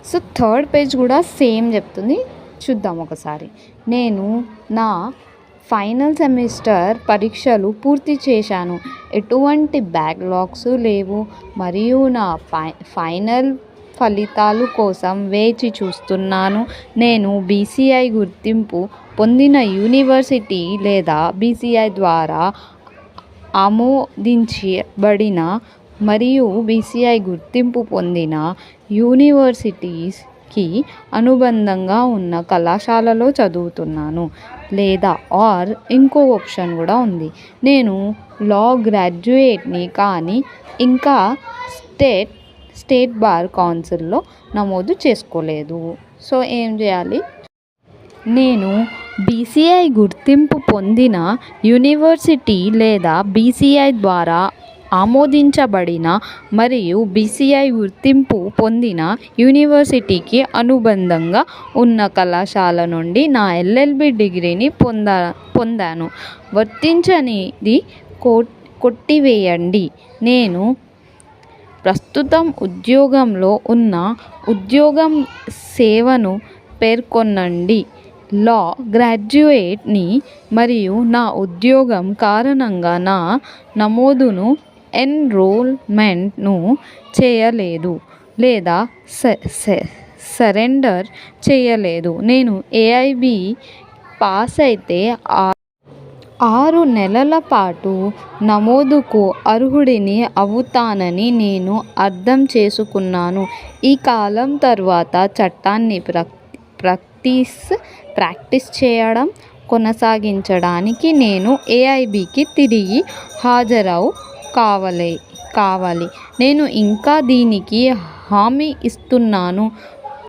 So third page కూడా same చెప్తుంది. చూద్దాం ఒకసారి. నేను నా ఫైనల్ సెమిస్టర్ పరీక్షలు పూర్తి చేశాను. ఎటువంటి బ్యాక్లాగ్స్ లేవు మరియు నా ఫైనల్ ఫలితాలు కోసం వేచి చూస్తున్నాను. నేను బీసీఐ గుర్తింపు పొందిన యూనివర్సిటీ లేదా బీసీఐ ద్వారా ఆమోదించబడిన మరియు బీసీఐ గుర్తింపు పొందిన యూనివర్సిటీస్కి అనుబంధంగా ఉన్న కళాశాలలో చదువుతున్నాను. లేదా ఇంకో ఆప్షన్ కూడా ఉంది. నేను లా గ్రాడ్యుయేట్ని కానీ ఇంకా స్టేట్ బార్ కౌన్సిల్లో నమోదు చేసుకోలేదు. సో ఏం చేయాలి? నేను బీసీఐ గుర్తింపు పొందిన యూనివర్సిటీ లేదా బీసీఐ ద్వారా ఆమోదించబడిన మరియు బీసీఐ గుర్తింపు పొందిన యూనివర్సిటీకి అనుబంధంగా ఉన్న కళాశాల నుండి నా ఎల్ఎల్బి డిగ్రీని పొందాను. వర్తించనిది కొట్టివేయండి. నేను ప్రస్తుతం ఉద్యోగంలో ఉన్న ఉద్యోగం సేవను పేర్కొనండి. లా గ్రాడ్యుయేట్ని మరియు నా ఉద్యోగం కారణంగా నా నమోదును ఎన్రోల్మెంట్ను చేయలేదు లేదా సరెండర్ చేయలేదు. నేను ఏఐబి పాస్ అయితే 6 నెలల పాటు నమోదుకు అర్హుడిని అవుతానని నేను అర్థం చేసుకున్నాను. ఈ కాలం తర్వాత చట్టాన్ని ప్రాక్టీస్ చేయడం కొనసాగించడానికి నేను ఏఐబికి తిరిగి హాజరు కావాలి. నేను ఇంకా దీనికి హామీ ఇస్తున్నాను.